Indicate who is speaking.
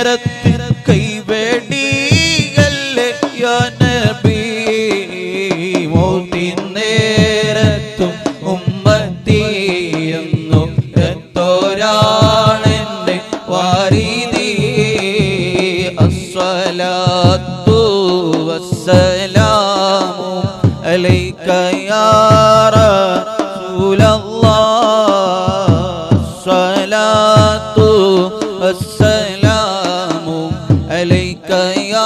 Speaker 1: നേരത്ത് കൈവേടിയല്ലേ യാ നബി മൗത്തിൻ നേരത്തും ഉമ്മത്തി എന്നു എത്തോരാണെന്റെ വാരിദി അസ്സലാത്തു വസ്സലാമു അലൈക യാ റസൂലല്ലാഹ് അസ്സലാത്തു വസ്സലാമു അലൈക യാ